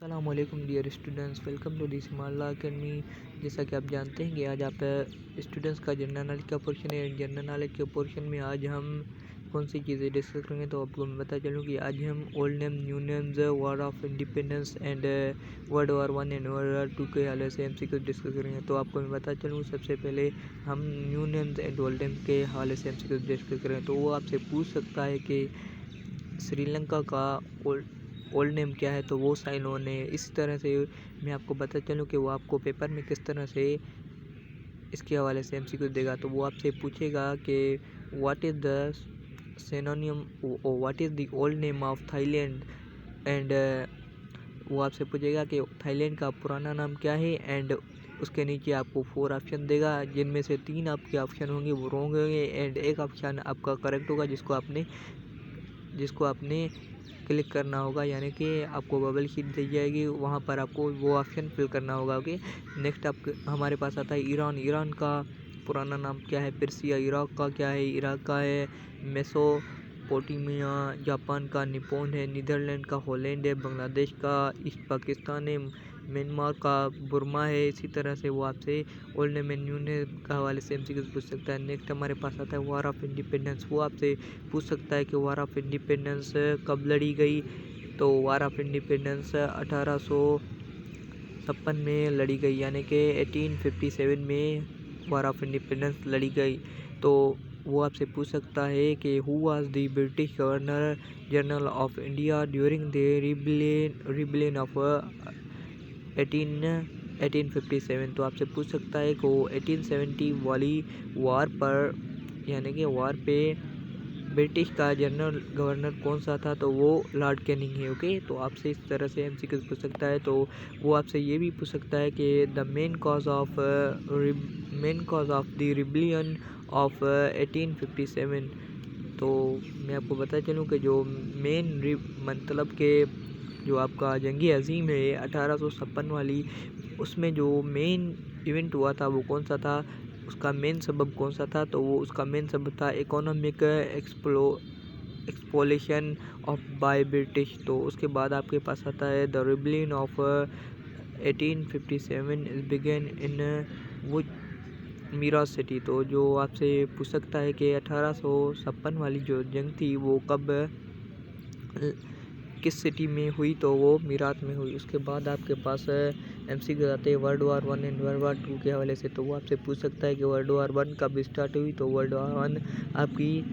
अस्सलामुअलैकुम dear students, welcome to this Himalaya academy. जैसा कि आप जानते हैं कि आज आप स्टूडेंट्स का जनरल नॉलेज का पोर्शन है। जनरल नॉलेज के पोर्शन में आज हम कौन सी चीज़ें डिस्कस करेंगे, तो आपको मैं बता चलूँ कि आज हम old name, new names, war of independence and world war 1 and world war 2 के हवाले से MCQ डिस्कस करेंगे। तो आपको मैं बता चलूँ, सबसे पहले हम new names and old names के हवाले से MCQ डिस्कस करेंगे। तो वो आपसे पूछ सकता है कि श्रीलंका का ओल्ड नेम क्या है, तो वो साइलोन है। इस तरह से मैं आपको बता चलूँ कि वो आपको पेपर में किस तरह से इसके हवाले से MCQ देगा। तो वो आपसे पूछेगा कि what is the synonym, what is the old name of Thailand and वो आपसे पूछेगा कि थाईलैंड का पुराना नाम क्या है। एंड उसके नीचे आपको 4 ऑप्शन देगा, जिनमें से 3 आपके ऑप्शन होंगे वो रॉन्ग होंगे एंड एक ऑप्शन आपका करेक्ट होगा, जिसको आपने क्लिक करना होगा, यानी कि आपको बबल शीट दी जाएगी, वहाँ पर आपको वो ऑप्शन फिल करना होगा। ओके, नेक्स्ट आप हमारे पास आता है ईरान। ईरान का पुराना नाम क्या है? पर्सिया। इराक का क्या है? इराक का है मेसोपोटामिया। जापान का निप्पॉन है। नीदरलैंड का हॉलैंड है। बांग्लादेश का ईस्ट पाकिस्तान है। म्यांमार का बुर्मा है। इसी तरह से वो आपसे old name and new name का हवाले से MCQ पूछ सकता है। नेक्स्ट हमारे पास आता है वॉर ऑफ इंडिपेंडेंस। वो आपसे पूछ सकता है कि वॉर ऑफ इंडिपेंडेंस कब लड़ी गई। तो वॉर ऑफ इंडिपेंडेंस 1856 में लड़ी गई, यानी कि 1857 में वॉर ऑफ इंडिपेंडेंस लड़ी गई। तो वो आपसे पूछ सकता है कि who was the British governor general of India during the rebellion of 1857। तो आपसे पूछ सकता है कि वो 1870 वाली वार पर, यानी कि वार पे ब्रिटिश का जनरल गवर्नर कौन सा था, तो वो लॉर्ड कैनिंग है। ओके, तो आपसे इस तरह से MCQ पूछ सकता है। तो वो आपसे ये भी पूछ सकता है कि the main cause of the rebellion of 1857। तो मैं आपको बता चलूँ कि जो मतलब के जो आपका जंगी अजीम है 1856 वाली, उसमें जो मेन इवेंट हुआ था वो कौन सा था, उसका मेन सबब कौन सा था, तो वो उसका मेन सबब था economic exploration of by British. तो उसके बाद आपके पास आता है the rebellion of 1857 began in वो मीराज सिटी। तो जो आपसे पूछ सकता है कि 1856 वाली जो जंग थी वो कब किस सिटी में हुई, तो वो मीरात में हुई। उसके बाद आपके पास MCQ आते हैं world war 1 and world war 2 के हवाले से। तो वो आपसे पूछ सकता है कि वर्ल्ड वार 1 कब स्टार्ट हुई। तो वर्ल्ड वार 1 आपकी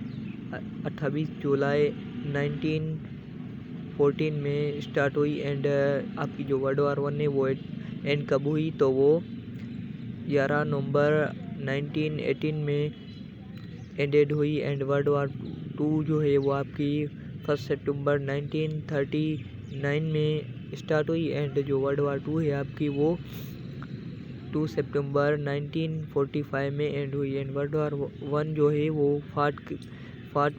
28 जुलाई 1914 में स्टार्ट हुई। एंड आपकी जो वर्ल्ड वार 1 है वो एंड कब हुई, तो वो 11 नवंबर 1918 में एंडेड हुई। एंड वर्ल्ड वार 2 जो है वो आपकी 1 सितंबर 1939 में स्टार्ट हुई। एंड जो वर्ल्ड वार 2 है आपकी वो 2 सितंबर 1945 में एंड हुई। एंड वर्ल्ड वार 1 जो है वो फाट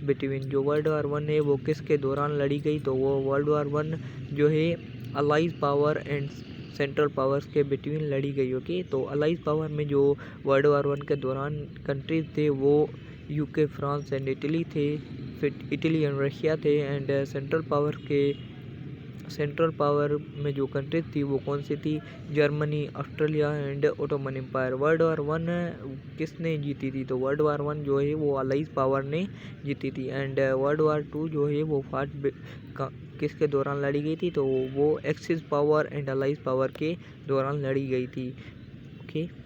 बिटवीन, जो वर्ल्ड वार 1 है वो किसके दौरान लड़ी गई, तो वो वर्ल्ड वार 1 जो है allies power and central powers के बिटवीन लड़ी गई। ओके, तो अलाइज पावर में जो वर्ल्ड वार 1 के दौरान कंट्रीज थे वो UK, फ्रांस एंड इटली थे। फिर इटली एंड रशिया थे। एंड सेंट्रल पावर में जो कंट्रीज थी वो कौन सी थी? Germany, Australia and Ottoman empire. World war 1 किसने जीती थी, तो वर्ल्ड वार 1 जो है वो अलाइज पावर ने जीती थी। एंड वर्ल्ड वार 2 जो है वो किसके दौरान लड़ी गई थी, तो वो axis power and allies power के दौरान लड़ी गई थी। ओके।